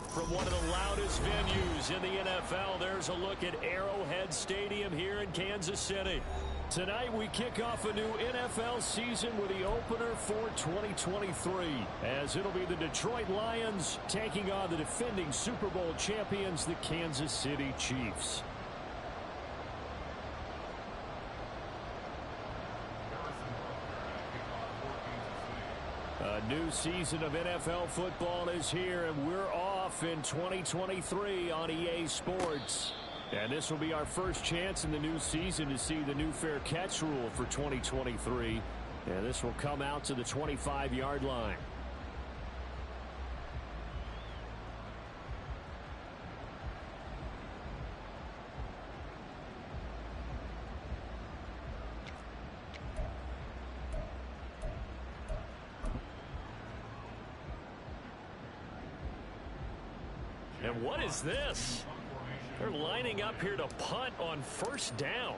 From one of the loudest venues in the NFL, there's a look at Arrowhead Stadium here in Kansas City. Tonight we kick off a new NFL season with the opener for 2023, as it'll be the Detroit Lions taking on the defending Super Bowl champions, the Kansas City Chiefs. A new season of NFL football is here, and we're off in 2023 on EA Sports. And this will be our first chance in the new season to see the new fair catch rule for 2023. And this will come out to the 25-yard line. And what is this? They're lining up here to punt on first down.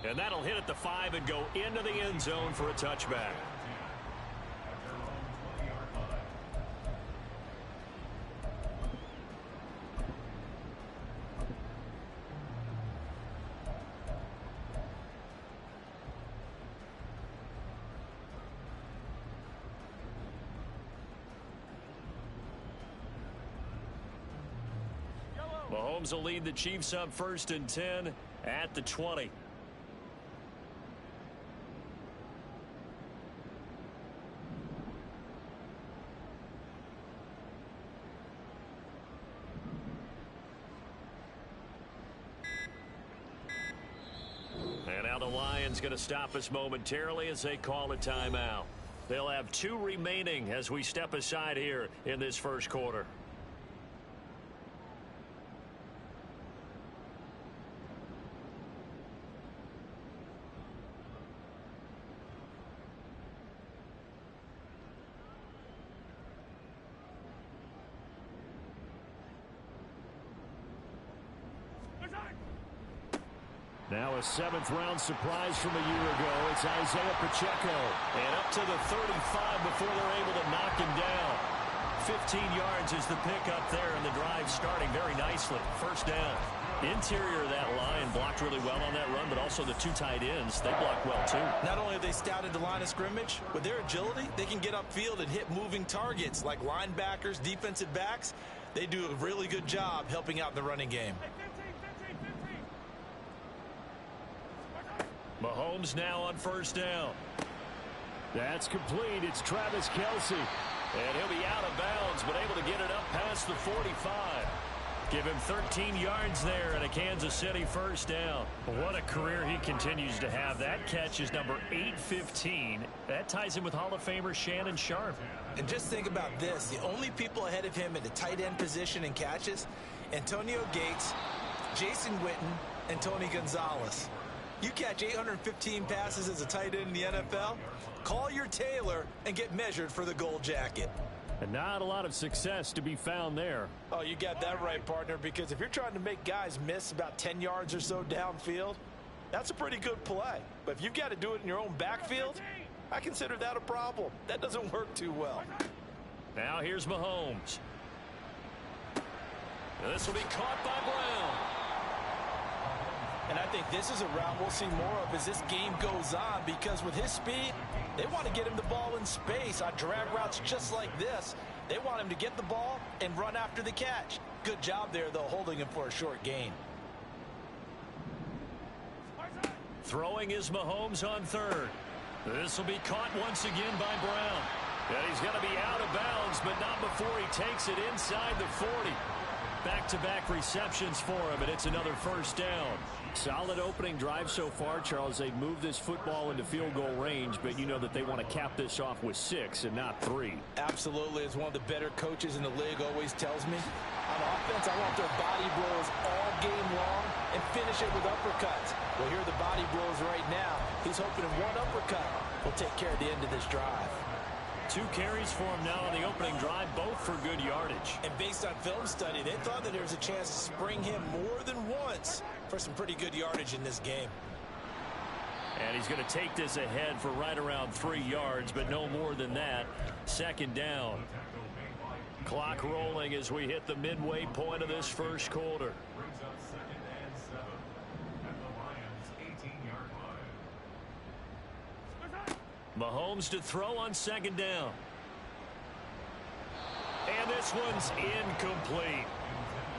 And that'll hit at the 5 and go into the end zone for a touchback. Mahomes will lead the Chiefs up 1st and 10 at the 20. And now the Lions going to stop us momentarily as they call a timeout. They'll have 2 remaining as we step aside here in this first quarter. Now a 7th-round surprise from a year ago. It's Isaiah Pacheco. And up to the 35 before they're able to knock him down. 15 yards is the pickup there, and the drive starting very nicely. First down. Interior of that line blocked really well on that run, but also the 2 tight ends, they blocked well too. Not only have they scouted the line of scrimmage, with their agility, they can get upfield and hit moving targets like linebackers, defensive backs. They do a really good job helping out in the running game. Mahomes now on first down. That's complete. It's Travis Kelce. And he'll be out of bounds, but able to get it up past the 45. Give him 13 yards there and a Kansas City first down. What a career he continues to have. That catch is number 815. That ties him with Hall of Famer Shannon Sharpe. And just think about this. The only people ahead of him at the tight end position in catches, Antonio Gates, Jason Witten, and Tony Gonzalez. You catch 815 passes as a tight end in the NFL, call your tailor and get measured for the gold jacket. And not a lot of success to be found there. Oh, you got that right, partner, because if you're trying to make guys miss about 10 yards or so downfield, that's a pretty good play. But if you've got to do it in your own backfield, I consider that a problem. That doesn't work too well. Now here's Mahomes. And this will be caught by Brown. And I think this is a route we'll see more of as this game goes on, because with his speed, they want to get him the ball in space on drag routes just like this. They want him to get the ball and run after the catch. Good job there, though, holding him for a short gain. Throwing is Mahomes on 3rd. This will be caught once again by Brown. And he's going to be out of bounds, but not before he takes it inside the 40. Back-to-back receptions for him, and it's another first down. Solid opening drive so far, Charles. They've moved this football into field goal range, but you know that they want to cap this off with 6 and not 3. Absolutely. As one of the better coaches in the league always tells me, on offense, I want their body blows all game long and finish it with uppercuts. Well, here are the body blows right now. He's hoping in one uppercut will take care of the end of this drive. 2 carries for him now on the opening drive, both for good yardage. And based on film study, they thought that there was a chance to spring him more than once for some pretty good yardage in this game. And he's going to take this ahead for right around 3 yards, but no more than that. Second down. Clock rolling as we hit the midway point of this first quarter. Mahomes to throw on second down. And this one's incomplete.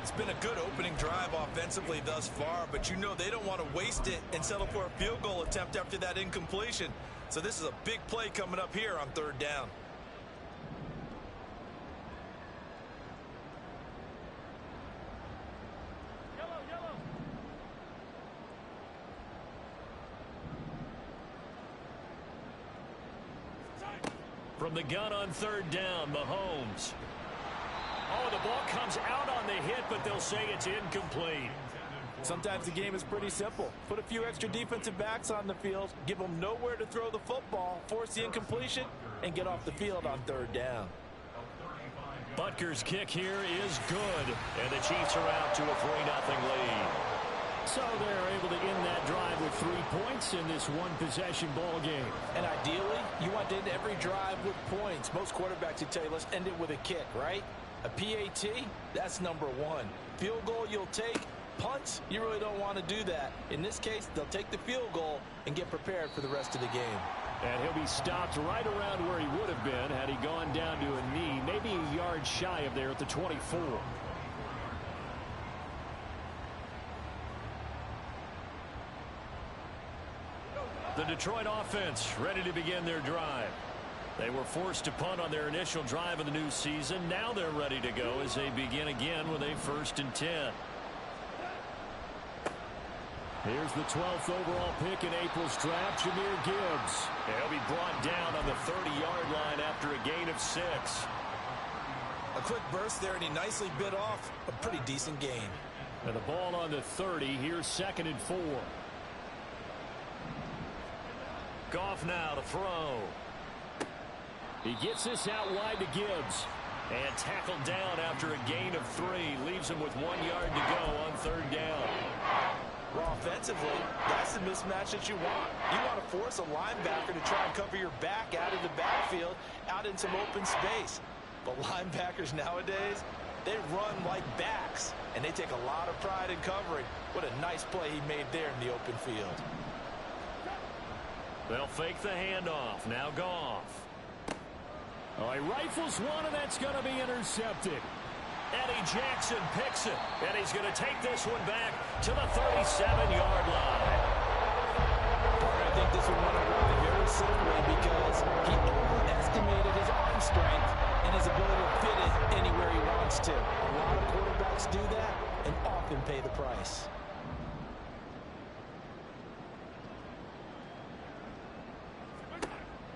It's been a good opening drive offensively thus far, but you know they don't want to waste it and settle for a field goal attempt after that incompletion. So this is a big play coming up here on third down. From the gun on third down, Mahomes. Oh, the ball comes out on the hit, but they'll say it's incomplete. Sometimes the game is pretty simple. Put a few extra defensive backs on the field, give them nowhere to throw the football, force the incompletion, and get off the field on third down. Butker's kick here is good, and the Chiefs are out to a 3-0 lead. So they're able to end that drive with 3 points in this one-possession ball game. And ideally, you want to end every drive with points. Most quarterbacks would tell you, let's end it with a kick, right? A PAT, that's number 1. Field goal you'll take. Punts, you really don't want to do that. In this case, they'll take the field goal and get prepared for the rest of the game. And he'll be stopped right around where he would have been had he gone down to a knee, maybe a yard shy of there at the 24. The Detroit offense ready to begin their drive. They were forced to punt on their initial drive of the new season. Now they're ready to go as they begin again with a 1st and 10. Here's the 12th overall pick in April's draft, Jahmyr Gibbs. He'll be brought down on the 30-yard line after a gain of 6. A quick burst there, and he nicely bit off a pretty decent gain. And the ball on the 30. Here's 2nd and 4. Goff now to throw. He gets this out wide to Gibbs. And tackled down after a gain of 3. Leaves him with 1 yard to go on third down. Well, offensively, that's the mismatch that you want. You want to force a linebacker to try and cover your back out of the backfield, out in some open space. But linebackers nowadays, they run like backs, and they take a lot of pride in covering. What a nice play he made there in the open field. They'll fake the handoff. Now Goff. Oh, he rifles one, and that's going to be intercepted. Eddie Jackson picks it, and he's going to take this one back to the 37-yard line. I think this one went away very simply because he overestimated his arm strength and his ability to fit it anywhere he wants to. A lot of quarterbacks do that and often pay the price.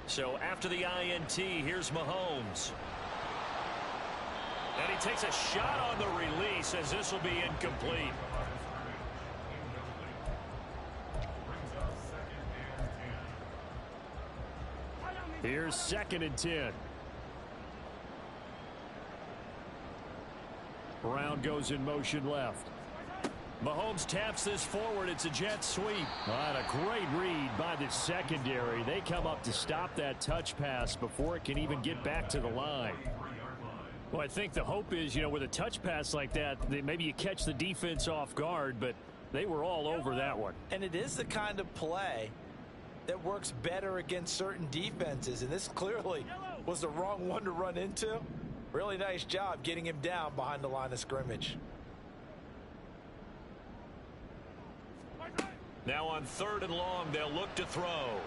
So after the INT, here's Mahomes. And he takes a shot on the release as this will be incomplete. Here's 2nd and 10. Brown goes in motion left. Mahomes taps this forward. It's a jet sweep. And a great read by the secondary. They come up to stop that touch pass before it can even get back to the line. Well, I think the hope is, you know, with a touch pass like that, maybe you catch the defense off guard, but they were all over that one. And it is the kind of play that works better against certain defenses, and this clearly was the wrong one to run into. Really nice job getting him down behind the line of scrimmage. Now on 3rd and long, they'll look to throw.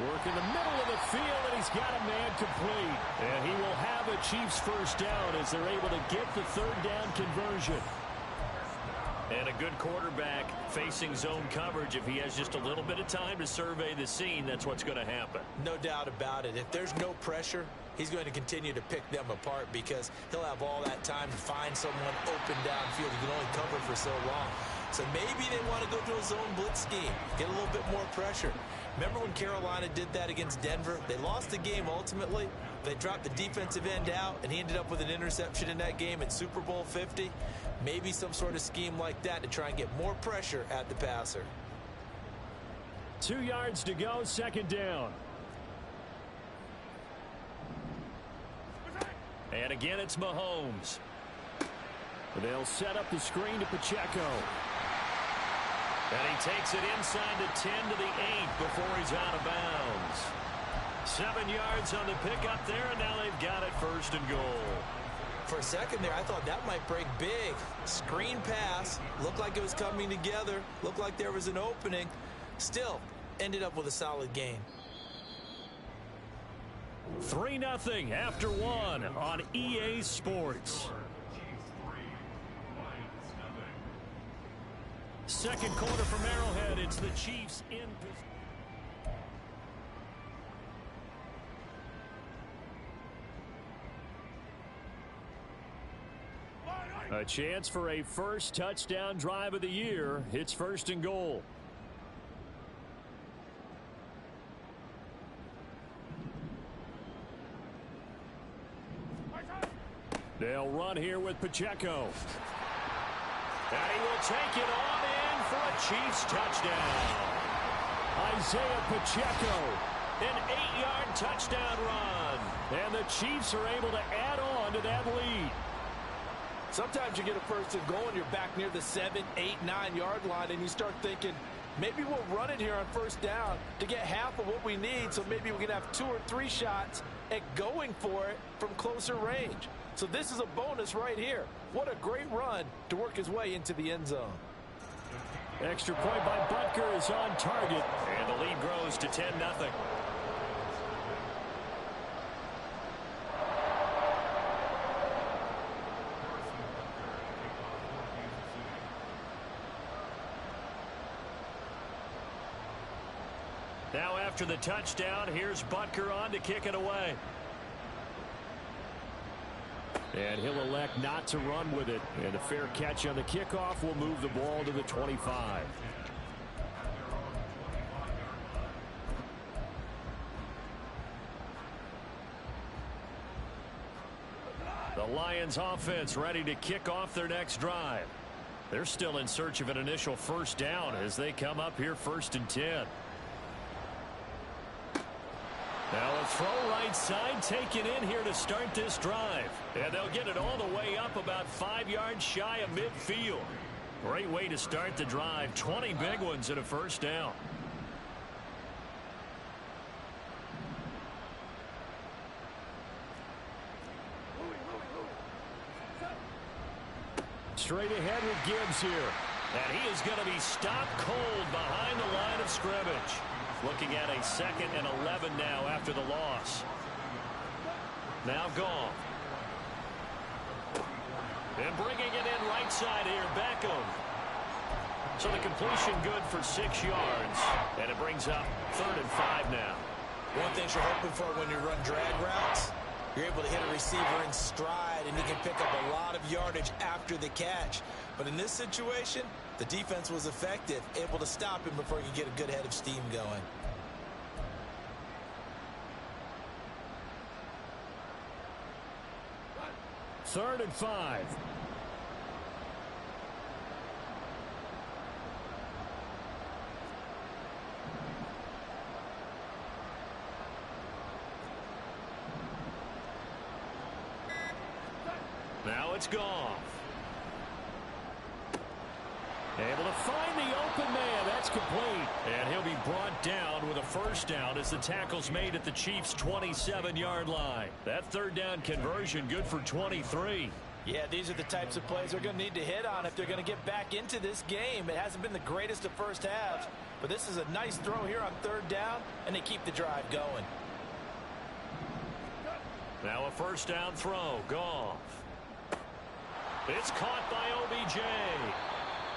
Work in the middle of the field, and he's got a man complete. And he will have a Chiefs first down as they're able to get the third down conversion. And a good quarterback facing zone coverage. If he has just a little bit of time to survey the scene, that's what's going to happen. No doubt about it. If there's no pressure, he's going to continue to pick them apart because he'll have all that time to find someone open downfield. He can only cover for so long. So maybe they want to go to a zone blitz scheme, get a little bit more pressure. Remember when Carolina did that against Denver? They lost the game ultimately. They dropped the defensive end out, and he ended up with an interception in that game in Super Bowl 50. Maybe some sort of scheme like that to try and get more pressure at the passer. 2 yards to go, second down. And again, it's Mahomes. They'll set up the screen to Pacheco. And he takes it inside the 10 to the 8 before he's out of bounds. 7 yards on the pickup there, and now they've got it first and goal. For a second there, I thought that might break big. Screen pass. Looked like it was coming together. Looked like there was an opening. Still, ended up with a solid gain. 3-0 after one on EA Sports. Second quarter from Arrowhead. It's the Chiefs in position. A chance for a first touchdown drive of the year. It's first and goal. They'll run here with Pacheco. And he will take it on in for a Chiefs touchdown. Isaiah Pacheco, an 8-yard touchdown run. And the Chiefs are able to add on to that lead. Sometimes you get a first and goal and you're back near the 7, 8, 9-yard line, and you start thinking, maybe we'll run it here on first down to get half of what we need, so maybe we can have 2 or 3 shots at going for it from closer range. So this is a bonus right here. What a great run to work his way into the end zone. Extra point by Butker is on target, and the lead grows to 10-0. Now after the touchdown, here's Butker on to kick it away. And he'll elect not to run with it. And a fair catch on the kickoff will move the ball to the 25. The Lions offense ready to kick off their next drive. They're still in search of an initial first down as they come up here first and 10. Now a throw right side taken in here to start this drive. And they'll get it all the way up about 5 yards shy of midfield. Great way to start the drive. 20 big ones and a first down. Straight ahead with Gibbs here. And he is going to be stopped cold behind the line of scrimmage. Looking at a 2nd and 11 now after the loss. Now Goff. And bringing it in right side here, Beckham. So the completion good for 6 yards. And it brings up 3rd and 5 now. One thing you're hoping for when you run drag routes, you're able to hit a receiver in stride, and he can pick up a lot of yardage after the catch. But in this situation, the defense was effective, able to stop him before he could get a good head of steam going. Third and 5. Now it's Goff. Able to find the open man. That's complete. And he'll be brought down with a first down as the tackle's made at the Chiefs' 27-yard line. That third down conversion good for 23. Yeah, these are the types of plays they're going to need to hit on if they're going to get back into this game. It hasn't been the greatest of first halves, but this is a nice throw here on third down, and they keep the drive going. Now a first down throw. Goff. It's caught by OBJ.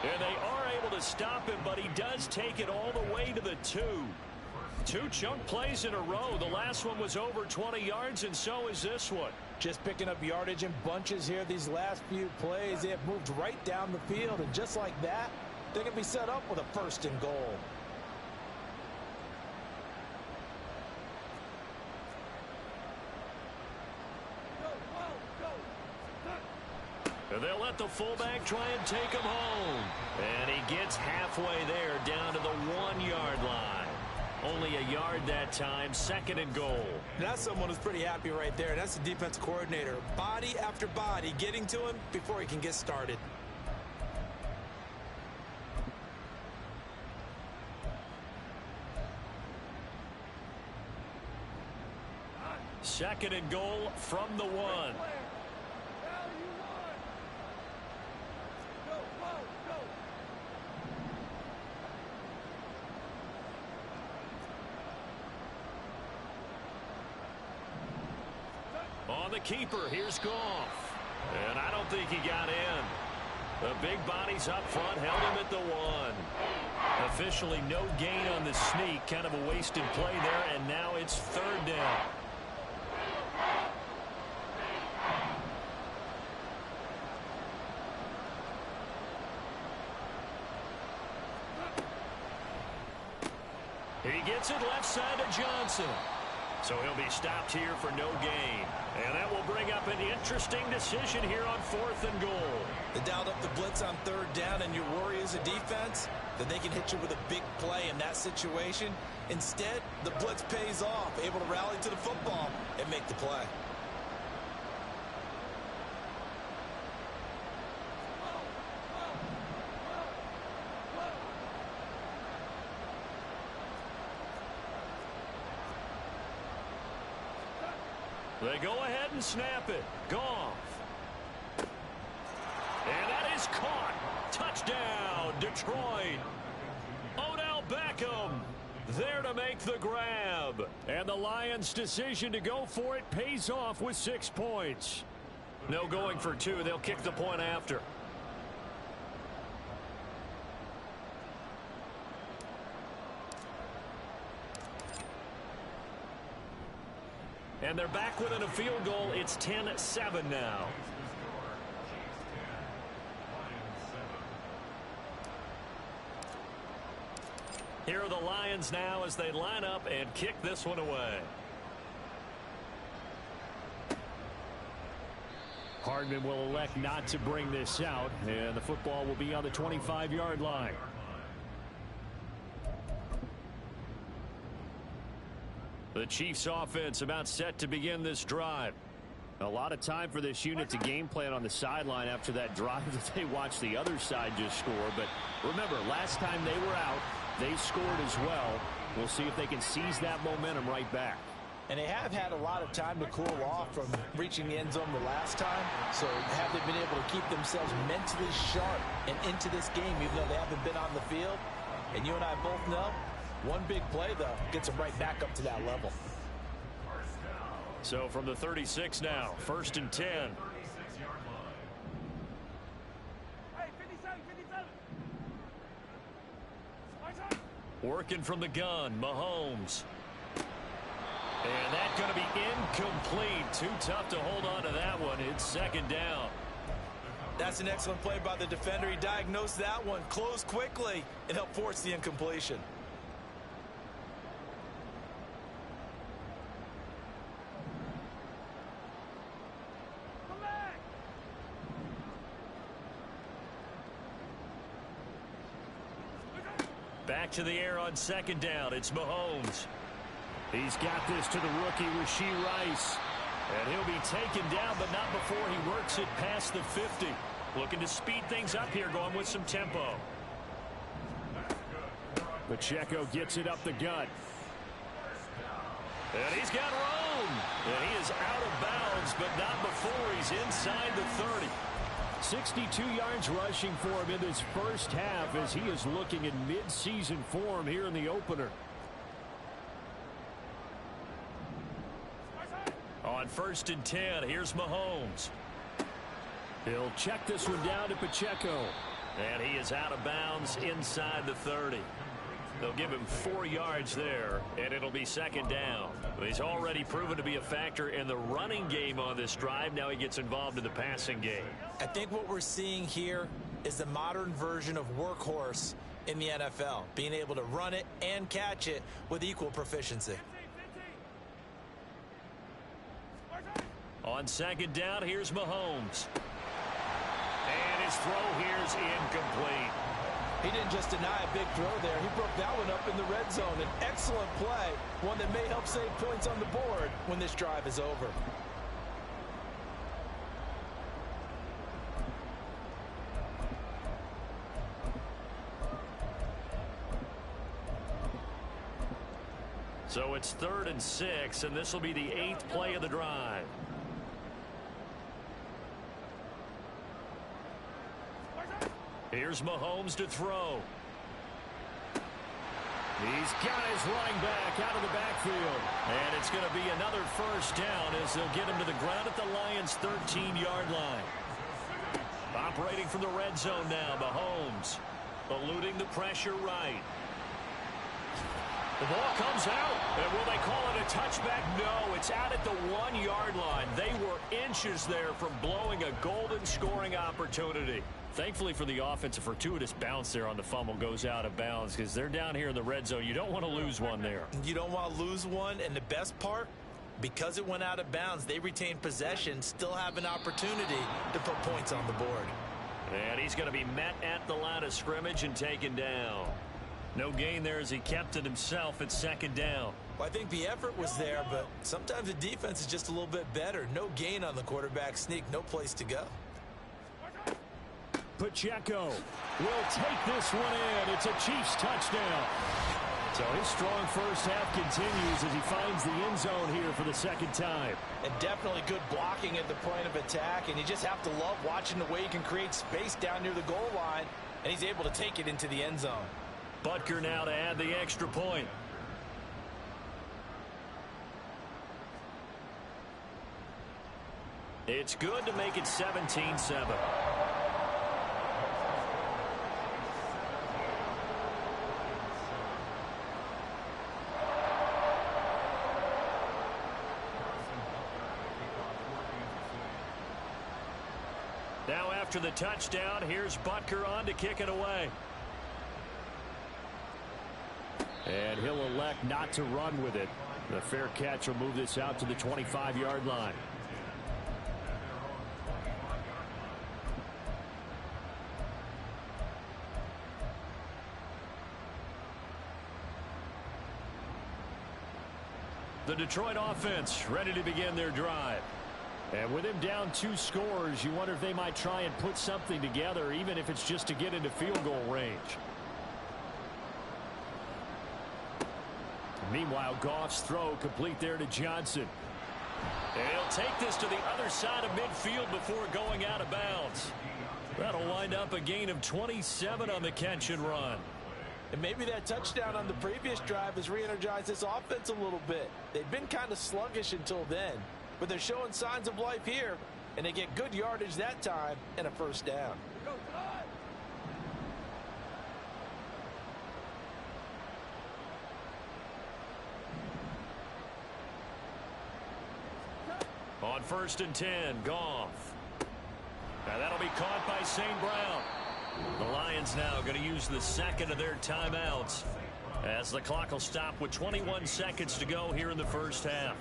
And they are able to stop him, but he does take it all the way to the 2. 2 chunk plays in a row. The last one was over 20 yards, and so is this one. Just picking up yardage in bunches here these last few plays. They have moved right down the field, and just like that, they're going to be set up with a first and goal. And they'll let the fullback try and take him home. And he gets halfway there, down to the 1-yard line. Only a yard that time, second and goal. That's someone who's pretty happy right there. That's the defense coordinator. Body after body getting to him before he can get started. Second and goal from the 1. On the keeper, here's Goff. And I don't think he got in. The big body's up front, held him at the 1. Officially no gain on the sneak, kind of a wasted play there, and now it's third down. He gets it left side to Johnson. So he'll be stopped here for no gain. And that will bring up an interesting decision here on 4th and goal. They dialed up the blitz on third down, and your worry as a defense that they can hit you with a big play in that situation. Instead, the blitz pays off, able to rally to the football and make the play. They go ahead and snap it. Goff. And that is caught. Touchdown, Detroit. Odell Beckham there to make the grab. And the Lions' decision to go for it pays off with 6 points. No going for 2. They'll kick the point after. And they're back within a field goal. It's 10-7 now. Here are the Lions now as they line up and kick this one away. Hardman will elect not to bring this out, and the football will be on the 25-yard line. The Chiefs offense about set to begin this drive. A lot of time for this unit to game plan on the sideline after that drive that they watched the other side just score. But remember, last time they were out, they scored as well. We'll see if they can seize that momentum right back. And they have had a lot of time to cool off from reaching the end zone the last time. So have they been able to keep themselves mentally sharp and into this game, even though they haven't been on the field? And you and I both know, one big play, though, gets them right back up to that level. So from the 36 now, 1st and 10. Working from the gun, Mahomes. And that's going to be incomplete. Too tough to hold on to that one. It's second down. That's an excellent play by the defender. He diagnosed that one, closed quickly, and helped force the incompletion. Back to the air on second down. It's Mahomes. He's got this to the rookie, Rashee Rice. And he'll be taken down, but not before he works it past the 50. Looking to speed things up here, going with some tempo. Pacheco gets it up the gut. And he's got room. And he is out of bounds yards, but not before he's inside the 30. 62 yards rushing for him in this first half as he is looking in mid-season form here in the opener. On 1st and 10, here's Mahomes. He'll check this one down to Pacheco. And he is out of bounds inside the 30. They'll give him 4 yards there, and it'll be 2nd down. He's already proven to be a factor in the running game on this drive. Now he gets involved in the passing game. I think what we're seeing here is the modern version of workhorse in the NFL, being able to run it and catch it with equal proficiency. On 2nd down, here's Mahomes. And his throw here's incomplete. He didn't just deny a big throw there. He broke that one up in the red zone. An excellent play, one that may help save points on the board when this drive is over. So it's 3rd and 6, and this will be the 8th play of the drive. Here's Mahomes to throw. He's got his running back out of the backfield. And it's going to be another 1st down as they'll get him to the ground at the Lions' 13-yard line. Operating from the red zone now, Mahomes eluding the pressure right. The ball comes out, and will they call it a touchback? No, it's out at the 1-yard line. They were inches there from blowing a golden scoring opportunity. Thankfully for the offense, a fortuitous bounce there on the fumble goes out of bounds because they're down here in the red zone. You don't want to lose one there. You don't want to lose one, and the best part, because it went out of bounds, they retain possession, still have an opportunity to put points on the board. And he's going to be met at the line of scrimmage and taken down. No gain there as he kept it himself at 2nd down. Well, I think the effort was there, but sometimes the defense is just a little bit better. No gain on the quarterback sneak, no place to go. Pacheco will take this one in. It's a Chiefs touchdown. So his strong first half continues as he finds the end zone here for the 2nd time. And definitely good blocking at the point of attack, and you just have to love watching the way he can create space down near the goal line, and he's able to take it into the end zone. Butker now to add the extra point. It's good to make it 17-7. Now after the touchdown, here's Butker on to kick it away. And he'll elect not to run with it. The fair catch will move this out to the 25-yard line. The Detroit offense ready to begin their drive. And with him down 2 scores, you wonder if they might try and put something together, even if it's just to get into field goal range. Meanwhile, Goff's throw complete there to Johnson. And he'll take this to the other side of midfield before going out of bounds. That'll wind up a gain of 27 on the catch and run. And maybe that touchdown on the previous drive has re-energized this offense a little bit. They've been kind of sluggish until then, but they're showing signs of life here, and they get good yardage that time and a 1st down. On 1st and 10, Goff. Now that'll be caught by St. Brown. The Lions now going to use the 2nd of their timeouts as the clock will stop with 21 seconds to go here in the first half.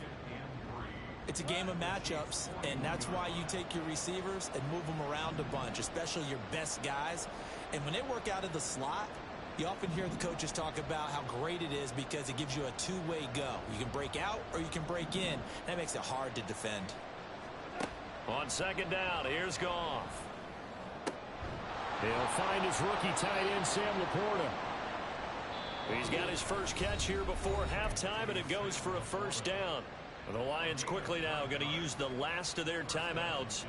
It's a game of matchups, and that's why you take your receivers and move them around a bunch, especially your best guys. And when they work out of the slot, you often hear the coaches talk about how great it is because it gives you a two-way go. You can break out or you can break in. That makes it hard to defend. On 2nd down, here's Goff. He'll find his rookie tight end, Sam Laporta. He's got his first catch here before halftime, and it goes for a 1st down. The Lions quickly now going to use the last of their timeouts.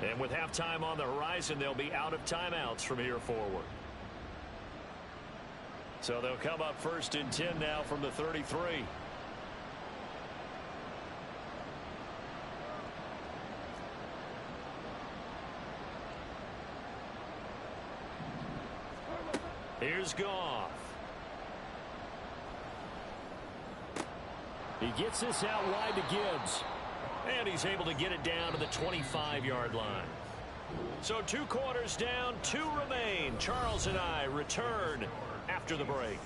And with halftime on the horizon, they'll be out of timeouts from here forward. So they'll come up 1st and 10 now from the 33. Here's Goff. He gets this out wide to Gibbs. And he's able to get it down to the 25-yard line. So 2 quarters down, 2 remain. Charles and I return after the break.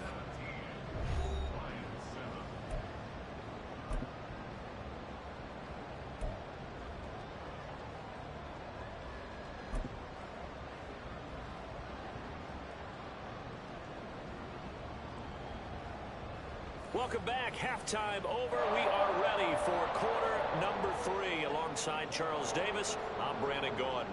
Welcome back. Halftime over. We are ready for quarter number 3. Alongside Charles Davis, I'm Brandon Gaudin.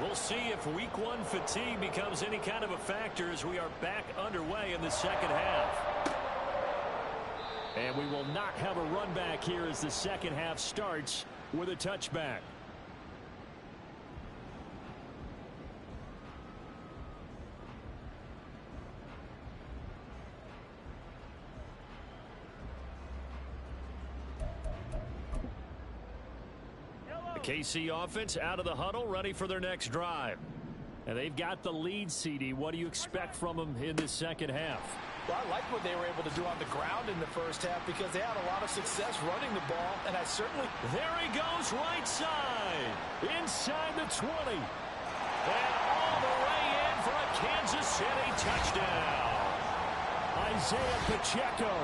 We'll see if week 1 fatigue becomes any kind of a factor as we are back underway in the second half. And we will not have a run back here as the second half starts with a touchback. The KC offense out of the huddle, ready for their next drive. And they've got the lead, CD. What do you expect from them in this second half? Well, I like what they were able to do on the ground in the first half because they had a lot of success running the ball, and I certainly... There he goes, right side, inside the 20. And all the way in for a Kansas City touchdown. Isaiah Pacheco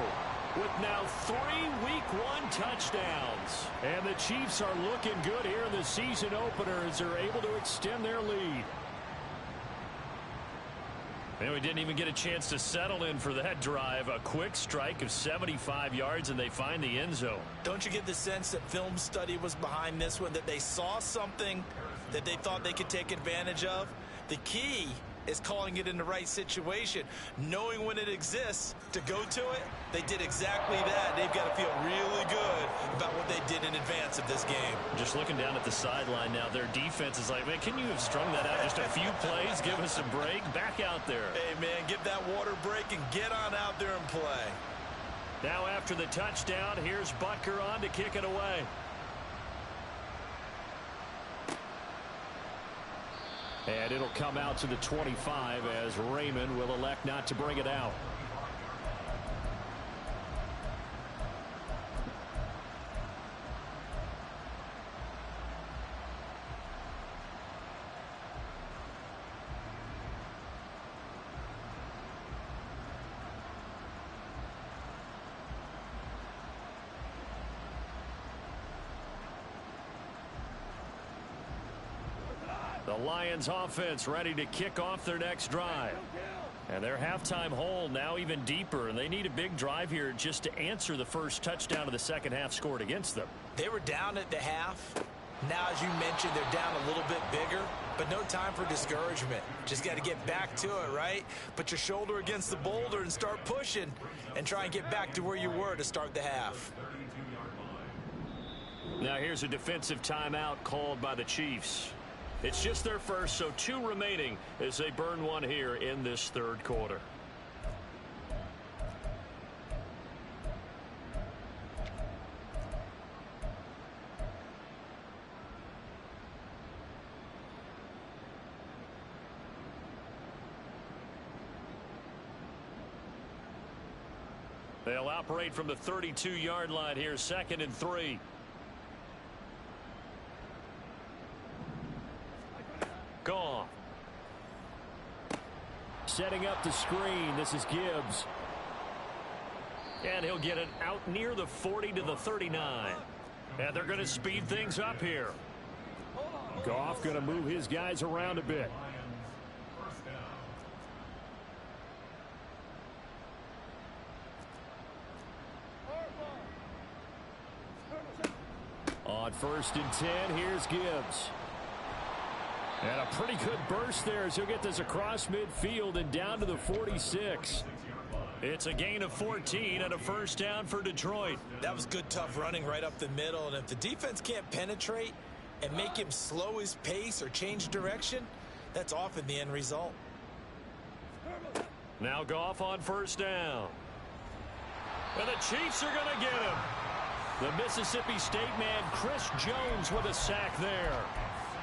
with now 3 week 1 touchdowns. And the Chiefs are looking good here in the season opener as they're able to extend their lead. And we didn't even get a chance to settle in for that drive. A quick strike of 75 yards, and they find the end zone. Don't you get the sense that film study was behind this one, that they saw something that they thought they could take advantage of? The key is calling it in the right situation, knowing when it exists to go to it. They did exactly that. They've got to feel really good about what they did in advance of this game. Just looking down at the sideline now, their defense is like, man, can you have strung that out just a few plays? Give us a break. Back out there. Hey, man, get that water break and get on out there and play. Now after the touchdown, here's Butker on to kick it away. And it'll come out to the 25 as Raymond will elect not to bring it out. The Lions offense ready to kick off their next drive. And their halftime hole now even deeper, and they need a big drive here just to answer the first touchdown of the second half scored against them. They were down at the half. Now, as you mentioned, they're down a little bit bigger, but no time for discouragement. Just got to get back to it, right? Put your shoulder against the boulder and start pushing and try and get back to where you were to start the half. Now here's a defensive timeout called by the Chiefs. It's just their first, so 2 remaining as they burn one here in this third quarter. They'll operate from the 32-yard line here, 2nd and 3. Gone. Setting up the screen. This is Gibbs. And he'll get it out near the 40 to the 39. And they're going to speed things up here. Goff going to move his guys around a bit. On 1st and 10, here's Gibbs. And a pretty good burst there as he'll get this across midfield and down to the 46. It's a gain of 14 and a first down for Detroit. That was good, tough running right up the middle. And if the defense can't penetrate and make him slow his pace or change direction, that's often the end result. Now Goff on first down. And the Chiefs are going to get him. The Mississippi State man, Chris Jones, with a sack there.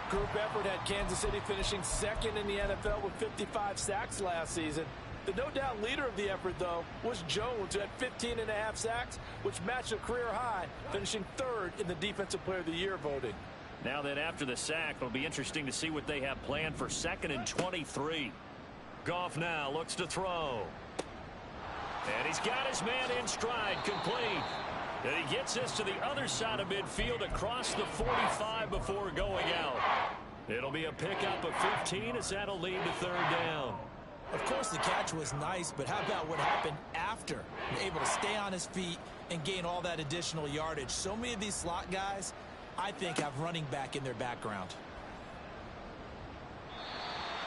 Group effort had Kansas City finishing second in the NFL with 55 sacks last season. The no-doubt leader of the effort, though, was Jones, who had 15.5 sacks, which matched a career high, finishing third in the Defensive Player of the Year voting. Now then, after the sack, it'll be interesting to see what they have planned for 2nd and 23. Goff now looks to throw. And he's got his man in stride, complete. And he gets this to the other side of midfield across the 45 before going out. It'll be a pickup of 15 as that'll lead to third down. Of course, the catch was nice, but how about what happened after? Able to stay on his feet and gain all that additional yardage. So many of these slot guys, I think, have running back in their background.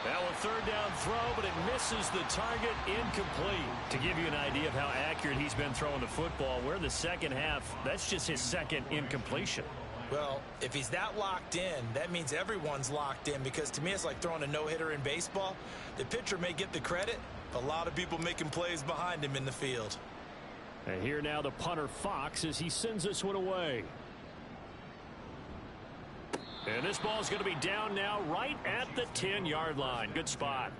Now a third down throw, but it misses the target, incomplete. To give you an idea of how accurate he's been throwing the football, we're in the second half. That's just his second incompletion. Well, if he's that locked in, that means everyone's locked in, because to me it's like throwing a no-hitter in baseball. The pitcher may get the credit, but a lot of people making plays behind him in the field. And here now the punter Fox as he sends this one away. And this ball is going to be down now right at the 10-yard line. Good spot.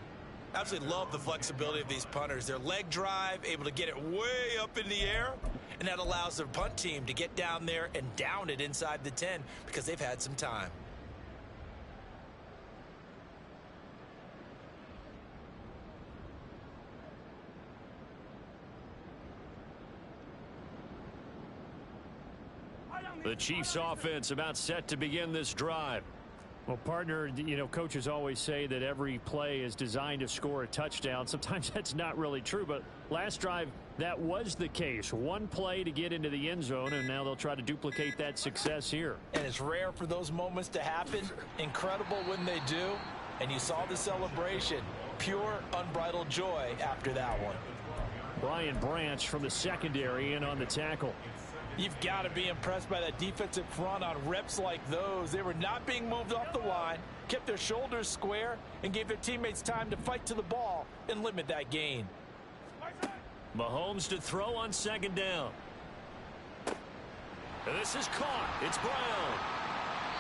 Absolutely love the flexibility of these punters. Their leg drive, able to get it way up in the air, and that allows their punt team to get down there and down it inside the 10 because they've had some time. The Chiefs offense about set to begin this drive. Well, partner, you know, coaches always say that every play is designed to score a touchdown. Sometimes that's not really true, but last drive, that was the case. One play to get into the end zone, and now they'll try to duplicate that success here. And it's rare for those moments to happen. Incredible when they do. And you saw the celebration. Pure, unbridled joy after that one. Brian Branch from the secondary in on the tackle. You've got to be impressed by that defensive front on reps like those. They were not being moved off the line, kept their shoulders square, and gave their teammates time to fight to the ball and limit that gain. Mahomes to throw on second down. And this is caught. It's Brown.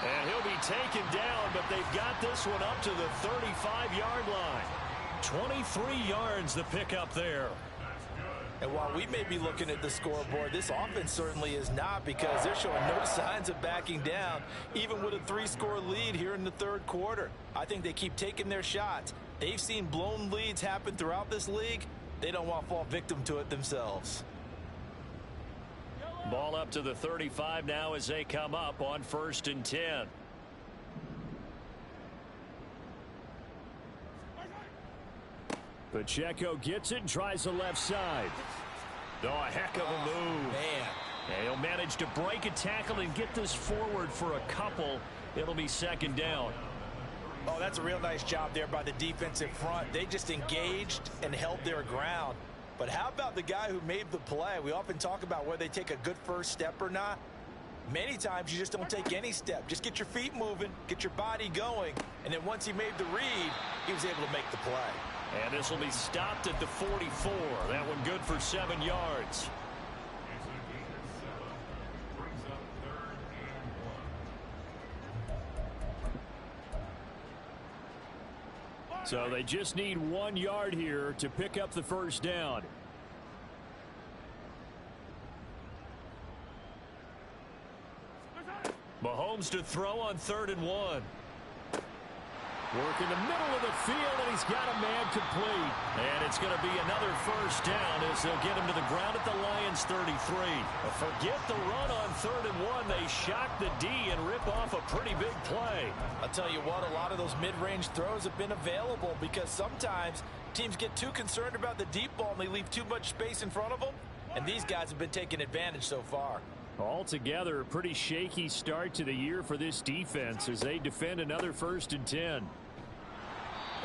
And he'll be taken down, but they've got this one up to the 35-yard line. 23 yards the pickup there. And while we may be looking at the scoreboard, this offense certainly is not, because they're showing no signs of backing down, even with a 3-score lead here in the third quarter. I think they keep taking their shots. They've seen blown leads happen throughout this league. They don't want to fall victim to it themselves. Ball up to the 35 now as they come up on 1st and 10. Pacheco gets it and tries the left side. Oh, a heck of a move. Man. And he'll manage to break a tackle and get this forward for a couple. It'll be second down. Oh, that's a real nice job there by the defensive front. They just engaged and held their ground. But how about the guy who made the play? We often talk about whether they take a good first step or not. Many times you just don't take any step. Just get your feet moving, get your body going, and then once he made the read, he was able to make the play. And this will be stopped at the 44. That one good for 7 yards. So they just need 1 yard here to pick up the first down. Mahomes to throw on 3rd and 1. Work in the middle of the field, and he's got a man complete. And it's going to be another first down as they'll get him to the ground at the Lions 33. Forget the run on 3rd and 1. They shock the D and rip off a pretty big play. I'll tell you what, a lot of those mid-range throws have been available, because sometimes teams get too concerned about the deep ball and they leave too much space in front of them. And these guys have been taking advantage so far. Altogether, a pretty shaky start to the year for this defense as they defend another 1st and 10.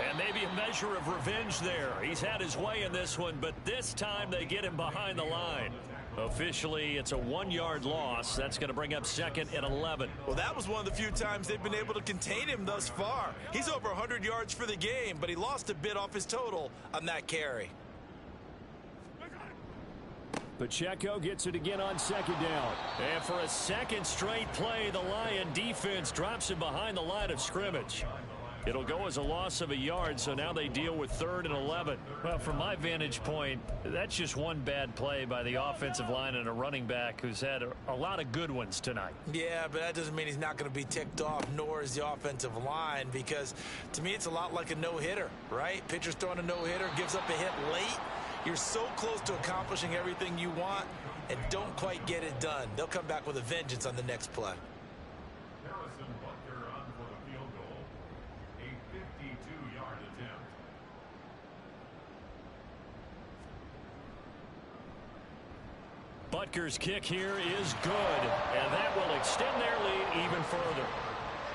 And maybe a measure of revenge there. He's had his way in this one, but this time they get him behind the line. Officially, it's a 1-yard loss. That's going to bring up 2nd and 11. Well, that was one of the few times they've been able to contain him thus far. He's over 100 yards for the game, but he lost a bit off his total on that carry. Pacheco gets it again on 2nd down. And for a second straight play, the Lion defense drops him behind the line of scrimmage. It'll go as a loss of a yard, so now they deal with 3rd and 11. Well, from my vantage point, that's just one bad play by the offensive line and a running back who's had a lot of good ones tonight. Yeah, but that doesn't mean he's not going to be ticked off, nor is the offensive line, because to me it's a lot like a no-hitter, right? Pitcher's throwing a no-hitter, gives up a hit late. You're so close to accomplishing everything you want and don't quite get it done. They'll come back with a vengeance on the next play. Butker's kick here is good, and that will extend their lead even further.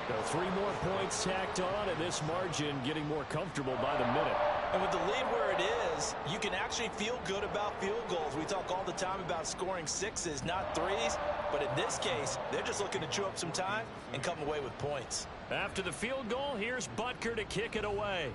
So 3 more points tacked on, and this margin getting more comfortable by the minute. And with the lead where it is, you can actually feel good about field goals. We talk all the time about scoring 6s, not 3s. But in this case, they're just looking to chew up some time and come away with points. After the field goal, here's Butker to kick it away.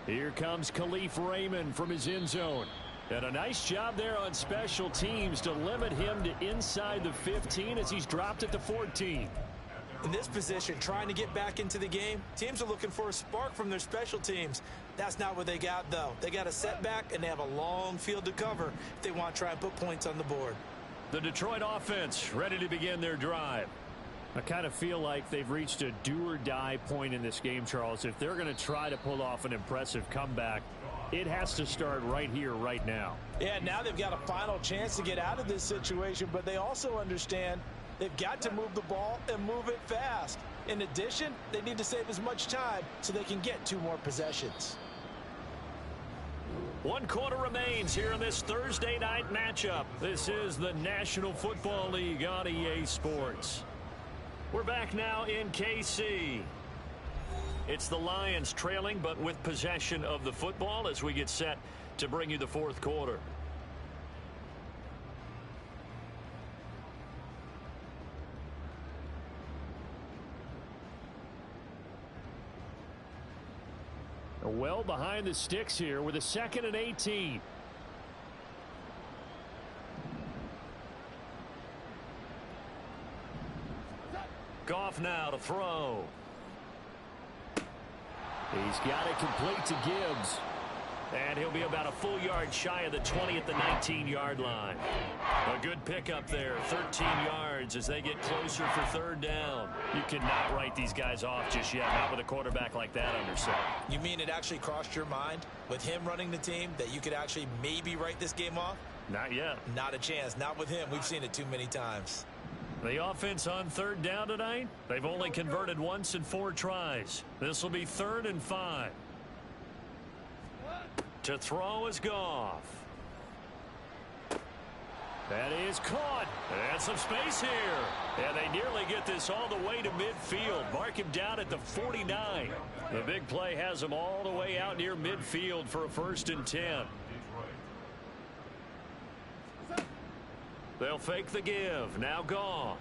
Here comes Khalif Raymond from his end zone. And a nice job there on special teams to limit him to inside the 15 as he's dropped at the 14. In this position, trying to get back into the game, teams are looking for a spark from their special teams. That's not what they got, though. They got a setback, and they have a long field to cover if they want to try and put points on the board. The Detroit offense ready to begin their drive. I kind of feel like they've reached a do-or-die point in this game, Charles. If they're going to try to pull off an impressive comeback, it has to start right here, right now. Yeah, now they've got a final chance to get out of this situation, but they also understand they've got to move the ball and move it fast. In addition, they need to save as much time so they can get 2 more possessions. 1 quarter remains here in this Thursday night matchup. This is the National Football League on EA Sports. We're back now in KC. It's the Lions trailing, but with possession of the football as we get set to bring you the 4th quarter. Well behind the sticks here with a 2nd and 18. Goff now to throw. He's got it complete to Gibbs. And he'll be about a full yard shy of the 20 at the 19-yard line. A good pickup there, 13 yards as they get closer for 3rd down. You cannot write these guys off just yet, not with a quarterback like that under center. You mean it actually crossed your mind with him running the team that you could actually maybe write this game off? Not yet. Not a chance. Not with him. We've seen it too many times. The offense on 3rd down tonight, they've only converted once in 4 tries. This will be 3rd and 5. To throw is Goff. That is caught. And some space here. And they nearly get this all the way to midfield. Mark him down at the 49. The big play has him all the way out near midfield for a 1st and 10. They'll fake the give. Now Goff.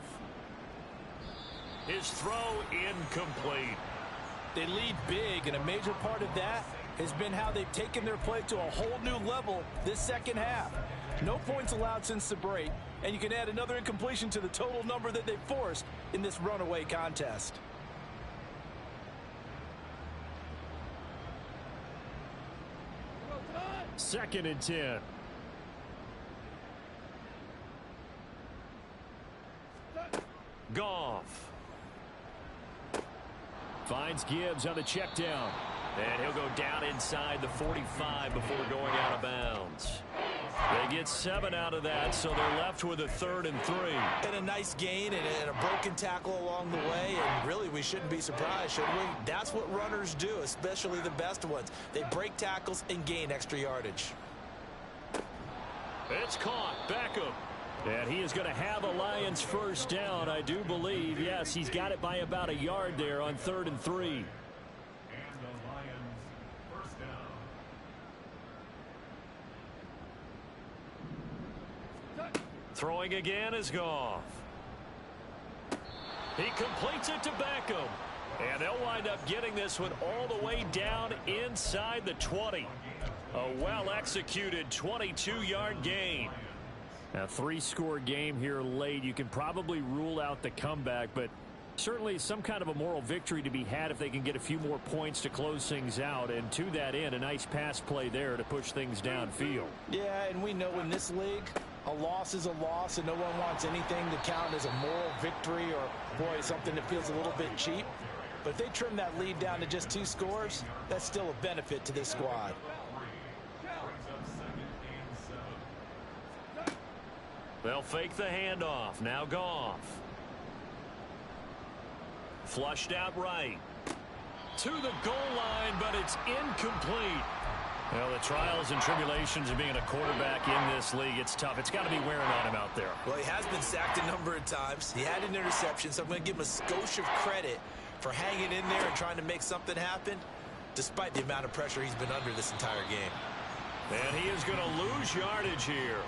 His throw incomplete. They lead big, and a major part of that has been how they've taken their play to a whole new level this 2nd half. No points allowed since the break, and you can add another incompletion to the total number that they've forced in this runaway contest. Second and 10. Goff. Finds Gibbs on the check down. And he'll go down inside the 45 before going out of bounds. They get 7 out of that, so they're left with a 3rd and 3. And a nice gain and a broken tackle along the way, and really we shouldn't be surprised, should we? That's what runners do, especially the best ones. They break tackles and gain extra yardage. It's caught. Beckham. And he is going to have a Lions first down, I do believe. Yes, he's got it by about a yard there on 3rd and 3. Throwing again is Goff. He completes it to Beckham. And they'll wind up getting this one all the way down inside the 20. A well-executed 22-yard gain. A 3-score game here late. You can probably rule out the comeback, but certainly some kind of a moral victory to be had if they can get a few more points to close things out. And to that end, a nice pass play there to push things downfield. Yeah, and we know in this league, a loss is a loss, and no one wants anything to count as a moral victory or, boy, something that feels a little bit cheap. But if they trim that lead down to just 2 scores, that's still a benefit to this squad. They'll fake the handoff. Now Goff. Flushed out right. To the goal line, but it's incomplete. Well, the trials and tribulations of being a quarterback in this league, it's tough. It's got to be wearing on him out there. Well, he has been sacked a number of times. He had an interception, so I'm going to give him a skosh of credit for hanging in there and trying to make something happen, despite the amount of pressure he's been under this entire game. And he is going to lose yardage here.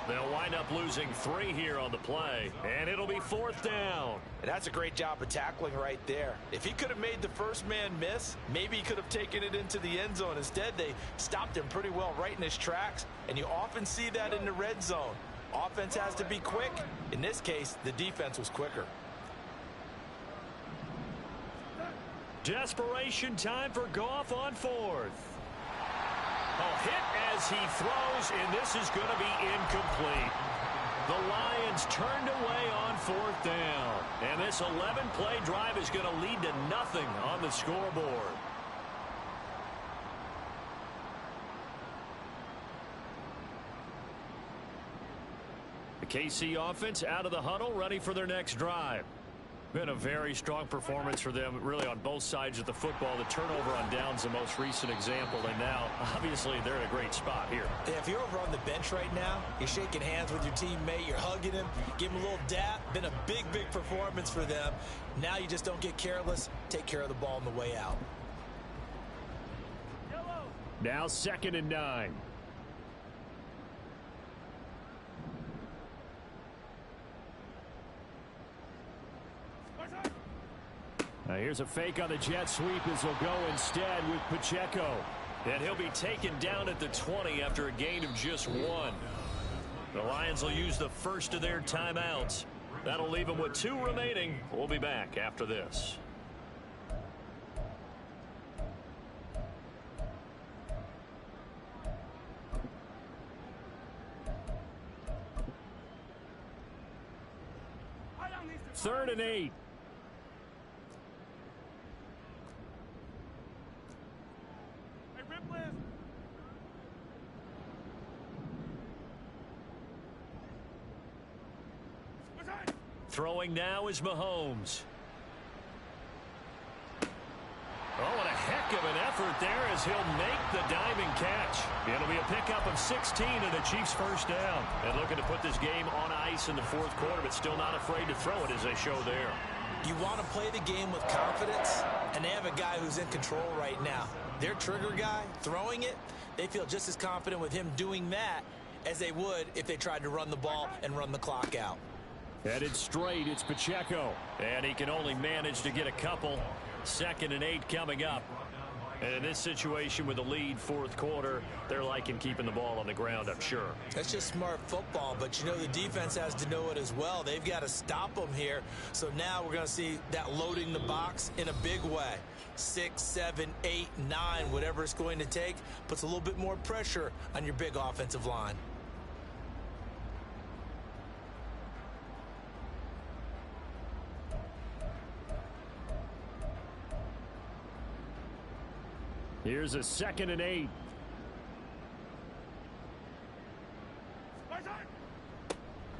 They'll wind up losing 3 here on the play, and it'll be 4th down. And that's a great job of tackling right there. If he could have made the first man miss, maybe he could have taken it into the end zone. Instead, they stopped him pretty well right in his tracks, and you often see that in the red zone. Offense has to be quick. In this case, the defense was quicker. Desperation time for Goff on 4th. A hit as he throws, and this is going to be incomplete. The Lions turned away on 4th down. And this 11-play drive is going to lead to nothing on the scoreboard. The KC offense out of the huddle, ready for their next drive. Been a very strong performance for them, really, on both sides of the football. The turnover on downs, the most recent example, and now, obviously, they're in a great spot here. Yeah, if you're over on the bench right now, you're shaking hands with your teammate, you're hugging him, give him a little dap. Been a big, big performance for them. Now you just don't get careless. Take care of the ball on the way out. Now 2nd and 9. Now here's a fake on the jet sweep as he'll go instead with Pacheco. And he'll be taken down at the 20 after a gain of just 1. The Lions will use the first of their timeouts. That'll leave them with 2 remaining. We'll be back after this. Third and 8. Throwing now is Mahomes. Oh, what a heck of an effort there as he'll make the diving catch. It'll be a pickup of 16 and a Chiefs first down. And looking to put this game on ice in the 4th quarter, but still not afraid to throw it as they show there. You want to play the game with confidence, and they have a guy who's in control right now. Their trigger guy, throwing it, they feel just as confident with him doing that as they would if they tried to run the ball and run the clock out. Headed straight, it's Pacheco. And he can only manage to get a couple. 2nd and 8 coming up. And in this situation with the lead 4th quarter, they're liking keeping the ball on the ground, I'm sure. That's just smart football, but you know the defense has to know it as well. They've got to stop them here. So now we're going to see that loading the box in a big way. 6, 7, 8, 9, whatever it's going to take, puts a little bit more pressure on your big offensive line. Here's a 2nd and 8.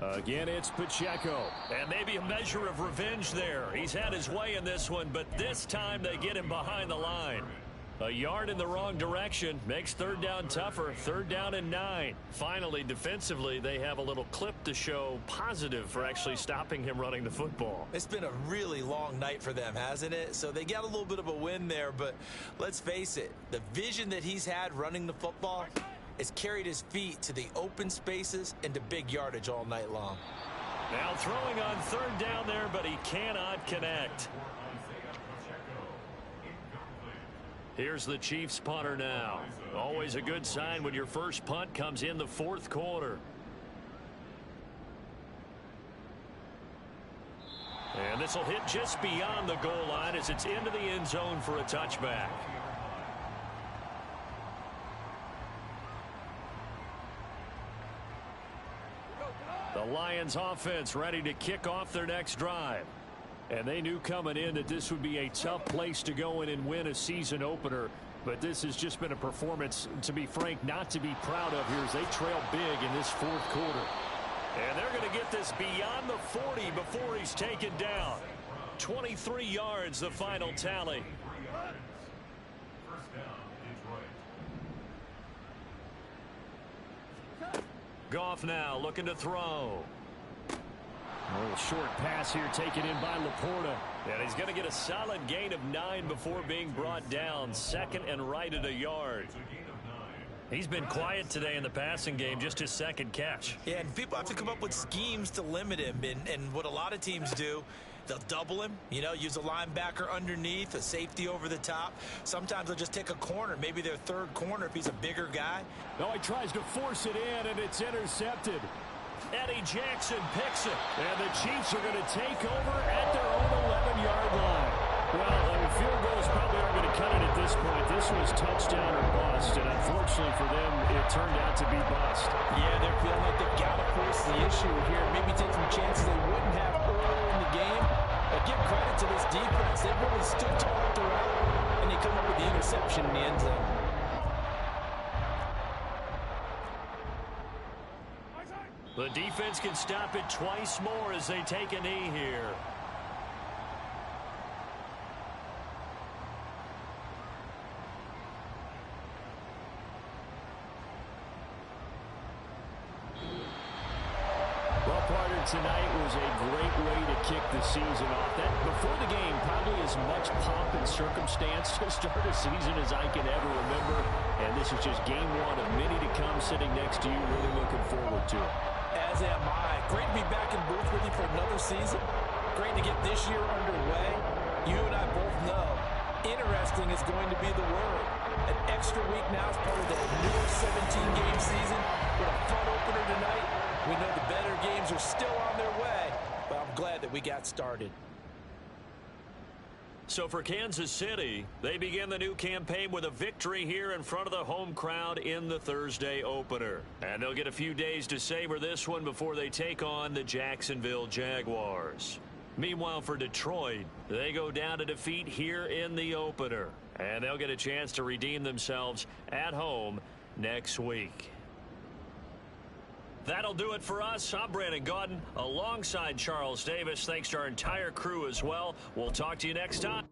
Again, it's Pacheco. And maybe a measure of revenge there. He's had his way in this one, but this time they get him behind the line. A yard in the wrong direction makes third down tougher. 3rd down and 9. Finally, defensively, they have a little clip to show positive for actually stopping him running the football. It's been a really long night for them, hasn't it? So they got a little bit of a win there, but let's face it, the vision that he's had running the football has carried his feet to the open spaces and to big yardage all night long. Now throwing on 3rd down there, but he cannot connect. Here's the Chiefs punter now. Always a good sign when your first punt comes in the 4th quarter. And this will hit just beyond the goal line as it's into the end zone for a touchback. The Lions offense ready to kick off their next drive. And they knew coming in that this would be a tough place to go in and win a season opener. But this has just been a performance, to be frank, not to be proud of here as they trail big in this 4th quarter. And they're going to get this beyond the 40 before he's taken down. 23 yards, the final tally. Goff now looking to throw. A little short pass here taken in by Laporta. And he's going to get a solid gain of 9 before being brought down. 2nd and right at a yard. He's been quiet today in the passing game, just his 2nd catch. Yeah, and people have to come up with schemes to limit him. And what a lot of teams do, they'll double him, you know, use a linebacker underneath, a safety over the top. Sometimes they'll just take a corner, maybe their 3rd corner if he's a bigger guy. No, he tries to force it in, and it's intercepted. Eddie Jackson picks it. And the Chiefs are going to take over at their own 11-yard line. Well, field goals probably aren't going to cut it at this point. This was touchdown or bust, and unfortunately for them, it turned out to be bust. Yeah, they're feeling like they've got to force the issue here. Maybe take some chances they wouldn't have earlier in the game. But give credit to this defense. They've really stood tall throughout, and they come up with the interception in the end zone. The defense can stop it twice more as they take a knee here. Well, partner, tonight was a great way to kick the season off. That before the game, probably as much pomp and circumstance to start a season as I can ever remember. And this is just game 1 of many to come sitting next to you. Really looking forward to it. As am I. Great to be back in booth with you for another season. Great to get this year underway. You and I both know interesting is going to be the word. An extra week now as part of the new 17-game season. With a fun opener tonight. We know the better games are still on their way, but I'm glad that we got started. So for Kansas City, they begin the new campaign with a victory here in front of the home crowd in the Thursday opener. And they'll get a few days to savor this one before they take on the Jacksonville Jaguars. Meanwhile, for Detroit, they go down to defeat here in the opener. And they'll get a chance to redeem themselves at home next week. That'll do it for us. I'm Brandon Gaudin alongside Charles Davis. Thanks to our entire crew as well. We'll talk to you next time.